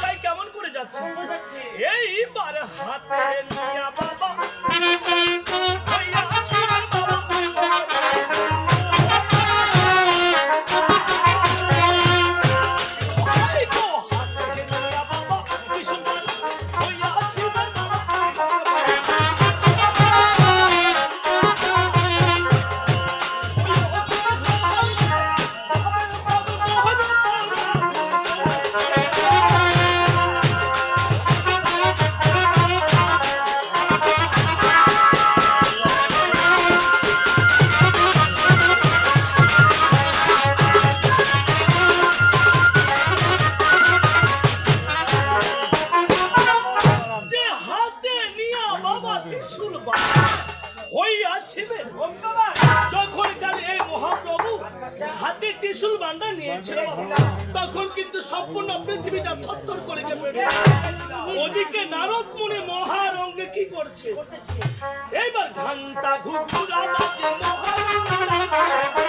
তাই কেমন করে যাচ্ছে? এইবার হাতে নিয়া বাবা হইয়া আসিবেন বাবা। এই তো হাতে নিয়া বাবা ত্রিশূল হইয়া আসিবেন বাবা। যে হাতে নিয়া বাবা ত্রিশূল হইয়া আসিবেন, যখন কালে এই মহাপ্রভু হাতে ত্রিশূল বান্ডা নিয়েছিল তখন কিন্তু সম্পূর্ণ পৃথিবীটা থরথর করে কেঁপে। ওদিকে নারদ মুনি মহারঙ্গে কি করছে? এইবার ঘন্টা ঘুঘুরা বাজে মহারঙ্গে